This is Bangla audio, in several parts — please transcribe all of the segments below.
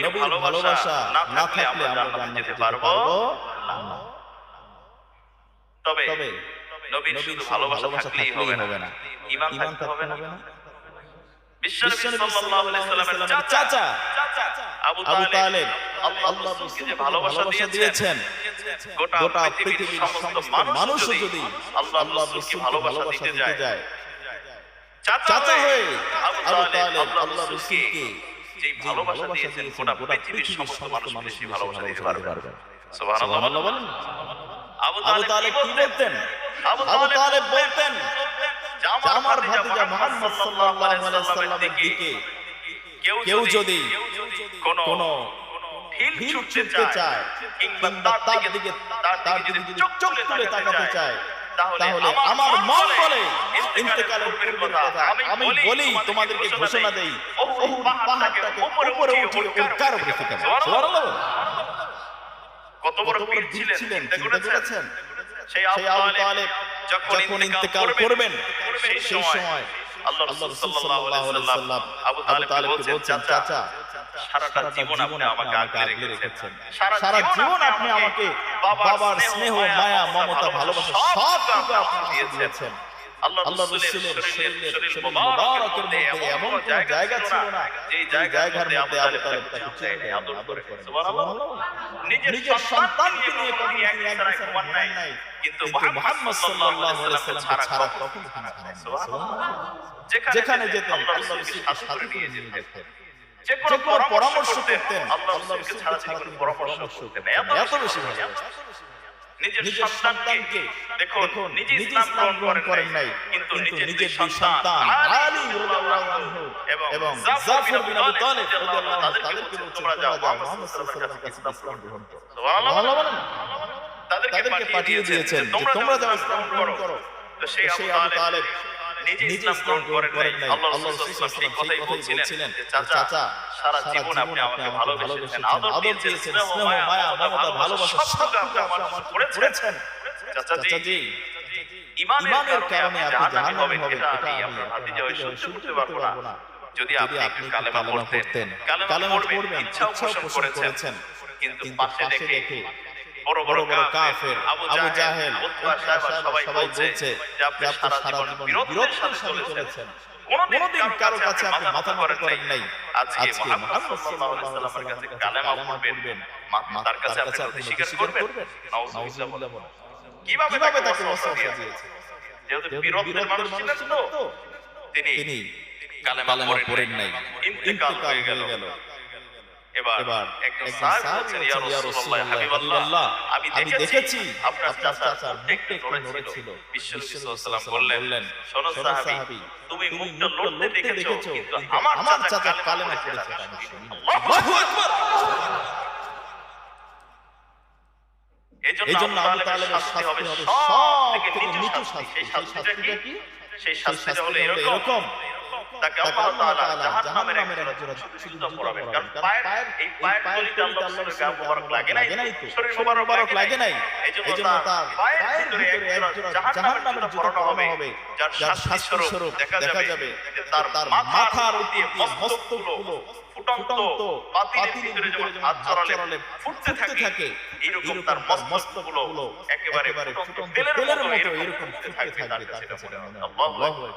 নবীর ভালোবাসা না থাকলে আমরা জান্নাতে যেতে পারবো না। তবে নবীর শুধু ভালোবাসা থাকলেই হবে না, ঈমান থাকতে হবে না। বিশ্বনবী সাল্লাল্লাহু আলাইহি ওয়াসাল্লামের চাচা আবু তালেব আল্লাহর রাসূলকে যে ভালোবাসা দিয়েছেন, গোটা পৃথিবীর সমস্ত মানুষ যদি আল্লাহর রাসূলকে ভালোবাসা দিতে যায়, চাচা হয়ে আবু তালেব আল্লাহর রাসূলকে যে ভালোবাসা দিয়েছেন, গোটা পৃথিবীর সমস্ত মানুষ বেশি ভালোবাসা দিতে পারবে। সুবহানাল্লাহ বলেন। আবু তালেব কি বলতেন? আবু তালেব বলতেন যে আমার ভাতিজা মুহাম্মদ সাল্লাল্লাহু আলাইহি ওয়াসাল্লামের দিকে কেউ যদি কোনো ঢিল ছুটতে চায় কিংবা তার দিকে যদি চোখ তুলে তাকাতে চায়, তাহলে আমার মন বলে ইন্তেকালের পূর্বের কথা। আমি বলি তোমাদেরকে ঘোষণা দেই, ওহ পাহাড়টাকে উপরে উঠিয়ে উল্কার উপরে ফেলে দাও। সুবহানাল্লাহ। কত বড় পীর ছিলেন চিন্তা করেছেন? সেই আবু তালেব যখন ইন্তেকাল করবেন, সেই সময় আল্লাহ রাসূল সাল্লাল্লাহু আলাইহি ওয়াসাল্লাম আবু তালেবকে বলছেন, চাচা সারাটা জীবন আপনি আমাকে আগলে রেখেছেন, সারা জীবন আপনি আমাকে বাবার স্নেহ, মায়া, মমতা, ভালোবাসা সব কিছু আপনি দিয়েছেন। আল্লাহ রাসূলের শরীর মুবারকের মধ্যে এমন কোন জায়গা ছিল না যেই জায়গার মধ্যে আবু তালেব তাকে চিনতে আদর করেন। সুবহানাল্লাহ। নিজের সন্তানকে নিয়ে কখনো তিনি এক বিছানায় ঘুমান নাই, কিন্তু মুহাম্মদ সাল্লাল্লাহু আলাইহি ওয়াসাল্লাম ছাড়া কখনো ঘুমান নাই। সুবহানাল্লাহ। যেখানে যেতেন আল্লাহ রাসূলকে সাথে করে নিয়ে যেতেন, যে কোনো পরামর্শ করতেন আল্লাহ রাসূলকে ছাড়া তিনি কোনো পরামর্শ করতেন না। এত বেশি ভালোবাসা। নিজের সন্তানকে দেখুন, নিজে ইসলাম গ্রহণ করেন নাই, কিন্তু নিজের দুই সন্তান আলী রাদিয়াল্লাহু আনহু এবং জাফর বিন আবী তালিব রাদিয়াল্লাহু আনহু তাদেরকে বলছেন, তোমরা যাও মুহাম্মদ সাল্লাল্লাহু আলাইহি ওয়াসাল্লামের কাছে ইসলাম গ্রহণ করো। সুবহানাল্লাহ বলেন। তাদেরকে পাঠিয়ে দিয়েছেন যে তোমরা যাও ইসলাম গ্রহণ করো। তো সেই আবু তালেব নিজে ইসলাম গ্রহণ করেন নাই। আল্লাহ রাসূল সাল্লাল্লাহু আলাইহি ওয়াসাল্লাম সেই কথাই বলছিলেন যে চাচা সারা জীবন আপনি আমাকে ভালোবেসেছেন, আদর দিয়েছেন, স্নেহ, মায়া, মমতা, ভালোবাসা সব আপনি আমার করেছেন। চাচাজি, ঈমানের কারণে আপনি জাহান্নামী হবেন, এটা আমি আপনার ভাতিজা হয়ে সহ্য করতে পারবো না। যদি আপনি কালেমা পড়তেন, কালেমা পড়বেন ইচ্ছা পোষণ করেছেন, কিন্তু পাশে দেখে বড় বড় কাফের আবু জাহেল, উতবা সাহেব সবাই বলছে যে আপনি সারা জীবন বিরোধের সাথে চলেছেন, কোনদিন কারো কাছে আপনি মাথা করেন নাই। আজকে মুহাম্মদ সাল্লাল্লাহু আলাইহি ওয়াসাল্লামের কাছে কালেমা পড়বেন, তার কাছে আপনি নথি স্বীকার করবেন। নাউযুবিল্লাহ। কিভাবে তাকে ওয়াসওয়াসা দিয়েছে? যেহেতু বিরোধের মানুষ ছিলেন তো তিনি কালেমা পড়েন নাই, ইন্তেকাল হয়ে গেল। এবার একজন সাহাবী বলছেন, ইয়া রাসূলুল্লাহ, হাবিবাল্লাহ, আমি দেখেছি আপনার চাচার মুখটা একটু নড়েছিল। বিশ্বনবী সাল্লাল্লাহু আলাইহি ওয়াসাল্লাম বললেন, শোনো সাহাবী, তুমি মুখটা লড়তে দেখেছো, কিন্তু আমার চাচা কালেমা পড়েছে আমি শুনি। আল্লাহু আকবার। এজন্য আবু তালেবের শাস্তি হবে সবথেকে নিচু শাস্তি। সেই শাস্তিটা কি? সেই শাস্তিটা হলো এরকম, তাকে আল্লাহ তাআলা জাহান্নামের একজন সুজুদা পড়াবেন। কারণ এই পায়ের তলিতে আল্লাহ রাসূলের গা মুবারক লাগে নাই তো, শরীর মুবারক লাগে নাই। এজন্য তার পায়ের ভিতরে একজন জাহান্নামের জুতা পরানো হবে, যার শাস্তি স্বরূপ দেখা যাবে যে তার মাথার উপরে মস্তকগুলো ফুটন্ত পাতিলের ভিতরে যেমন হাত চড়ালে ফুটতে থাকে, এরকম তার মস্তকগুলো একেবারে ফুটন্ত তেলের মতো এরকম ফুটতে থাকবে তার কাছে। আল্লাহু আকবার।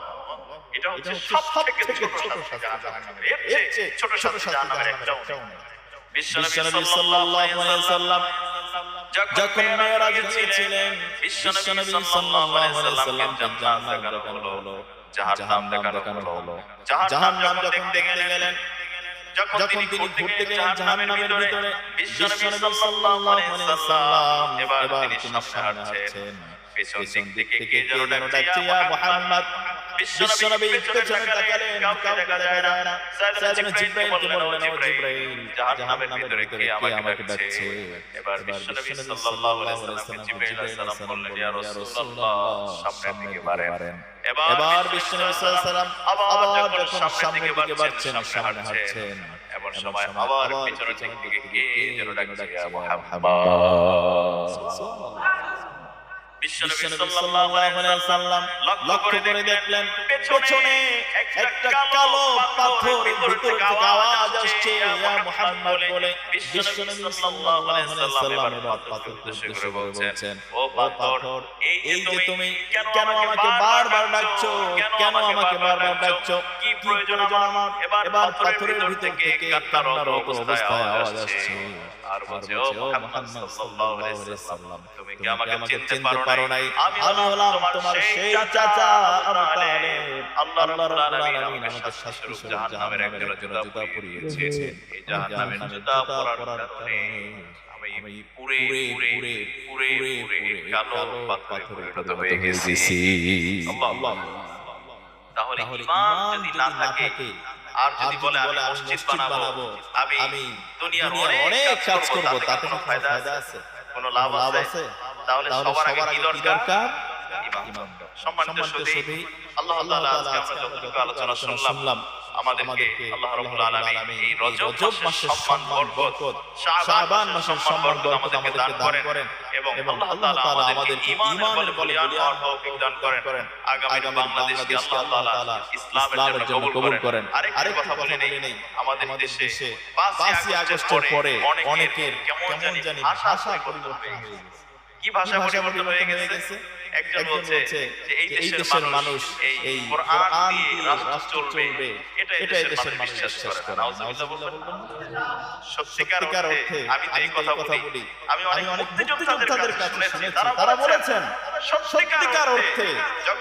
এটা হচ্ছে সবথেকে ছোট শাস্তি জাহান্নামের। এর চেয়ে ছোট শাস্তি জাহান্নামের একটাও নেই। বিশ্বনবী সাল্লাল্লাহু আলাইহি ওয়াসাল্লাম যখন মেরাজে ছিলেন, বিশ্বনবী সাল্লাল্লাহু আলাইহি ওয়াসাল্লাম জান্নাত দেখানো হলো, জাহান্নাম দেখানো হলো। জাহান্নাম যখন দেখতে গেলেন, যখন তিনি ঘুরতে গেলেন জাহান্নামের ভিতরে, বিশ্বনবী সাল্লাল্লাহু আলাইহি ওয়াসাল্লাম এবার তিনি সামনে হাঁটছেন, পেছন দিক থেকে কে যেন ডাকছে, ইয়া মুহাম্মদ। বিশ্বনবী পেছনে তাকালেন, কাউকে দেখা যায় না। সাইয়েদনা জিবরাইলকে বললেন, ও জিবরাইল, জাহান্নামের ভিতরে কে আমাকে ডাকছে? এবার বিশ্বনবী সাল্লাল্লাহু আলাইহি ওয়াসাল্লামকে জিবরাইল আলাইহিস সালাম বললেন, ইয়া রাসূলুল্লাহ, সামনের দিকে বাড়েন। এবার বিশ্বনবী সাল্লাল্লাহু আলাইহি ওয়াসাল্লাম আবার যখন সামনের দিকে বাড়ছেন, সামনে হাঁটছেন, এমন সময় আবার পেছনের দিক থেকে কে যেন ডাকছে, ইয়া মুহাম্মদ। সুবহানাল্লাহ। বিশ্বনবী সাল্লাল্লাহু আলাইহি ওয়াসাল্লাম লক্ষ্য করে দেখলেন পেছনে একটা কালো পাথরের ভিতর থেকে আওয়াজ আসছে, ইয়া মুহাম্মদ বলে বিশ্বনবী সাল্লাল্লাহু আলাইহি ওয়াসাল্লাম এবার পাথরকে উদ্দেশ্য করে বলছেন, ও পাথর, এই যে তুমি কেন আমাকে বারবার ডাকছো, কেন আমাকে বারবার ডাকছো, কি প্রয়োজন আমার? এবার পাথরের ভিতর থেকে কান্নার অবস্থায় আওয়াজ আসছে, আর বলছে, ও মুহাম্মদ সাল্লাল্লাহু আলাইহি ওয়াসাল্লাম, তুমি কি আমাকে চিনতে পারো নাই? আমি হলাম তোমার সেই চাচা আবু তালেব। আল্লাহ রাব্বুল আলামিন আমাকে শাস্তি স্বরূপ জাহান্নামের একজোড়া জুতা পরিয়ে দিয়েছেন। এই জাহান্নামের জুতা পরার কারণে আমি পুরে কালো পাথরে পরিণত হয়ে গেছি। আল্লাহ। তাহলে ঈমান যদি না থাকে, আর যদি বলে আমি মসজিদ বানাবো, আমি দুনিয়ার অনেক কাজ করব, তাতে কোনো ফায়দা আছে? কোনো লাভ আছে? তাহলে সবার আগে কি দরকার? ঈমান। সম্মানিত সুধী, আল্লাহ তাআলা আজকে আমরা যতটুকু আলোচনা শুনলাম, আমাদেরকে আল্লাহ রাব্বুল আলামিন এই রজব মাসের সম্মান বরকত, শাবান মাসের সম্মান বরকত আমাদেরকে দান করেন এবং আল্লাহ তাআলা আমাদেরকে ঈমানের বলিয়ান হওয়ার তৌফিক দান করেন। আগামী বাংলাদেশকে আল্লাহ তাআলা ইসলামের জন্য কবুল করেন। আরেকটা কথা বলে নেই, আমাদের দেশে 5ই আগস্টের পরে অনেকের কেমন জানি ভাষা পরিবর্তন হয়ে গেছে। কি ভাষা পরিবর্তন হয়ে গেছে? একজন বলছে যে এই দেশের মানুষ এই কোরআন দিয়ে রাষ্ট্র চলবে, এটা এই দেশের মানুষ বিশ্বাস করে। নাউজুবিল্লাহ বলবেন না? সত্যিকার অর্থে আমি এই কথা বলি, আমি অনেক মুক্তিযোদ্ধাদের কাছে শুনেছি, তারা বলেছেন সত্যিকার অর্থে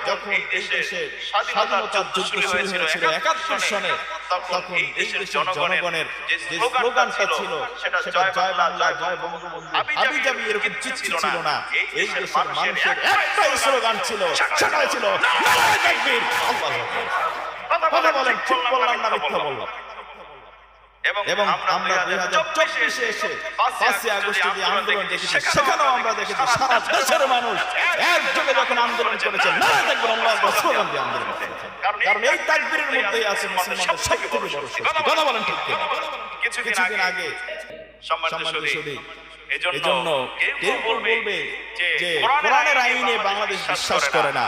যখন এই দেশে স্বাধীনতার যুদ্ধ শুরু হয়েছিল 71 সনে, তখন এই দেশের জনগণের যে স্লোগানটা ছিল সেটা জয় বাংলা, জয় বঙ্গবন্ধু, হাবিজাবি এরকম কিছু ছিল না। এই দেশের মানুষের একটাই স্লোগান ছিল, সেটা ছিল নারায়ে তাকবীর, আল্লাহু আকবার। কথা বলেন, ঠিক বললাম না মিথ্যা বললাম? এবং আমরা 2024 এসে 5ই আগস্টে যে আন্দোলন দেখেছি, সেখানেও আমরা দেখেছি সারা দেশের মানুষ একযোগে যখন আন্দোলন করেছে, নারায়ে তাকবীর, আল্লাহু আকবার স্লোগান দিয়ে আন্দোলন করেছে। কারণ এই তাকবীরের মধ্যেই আছে মুসলমানদের সবথেকে বড় শক্তি। কথা বলেন ঠিক কিনা? কিছুদিন আগে সম্মানিত সুধী, এজন্য কেউ বলবে যে কোরআনের আইনে বাংলাদেশ বিশ্বাস করে না,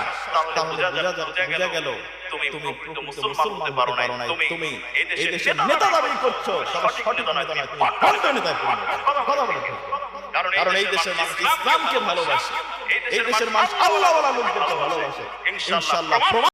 তাহলে বোঝা গেল তুমি প্রকৃত মুসলমান হতে পারো নাই। তুমি এই দেশের নেতা দাবি করছো, সঠিক নেতা নয়, তুমি ভণ্ড নেতা। কথা বলো, কারণ এই দেশের মানুষ ইসলামকে ভালোবাসে, এই দেশের মানুষ আল্লাহওয়ালা লোকদেরকে ভালোবাসে। ইনশাআল্লাহ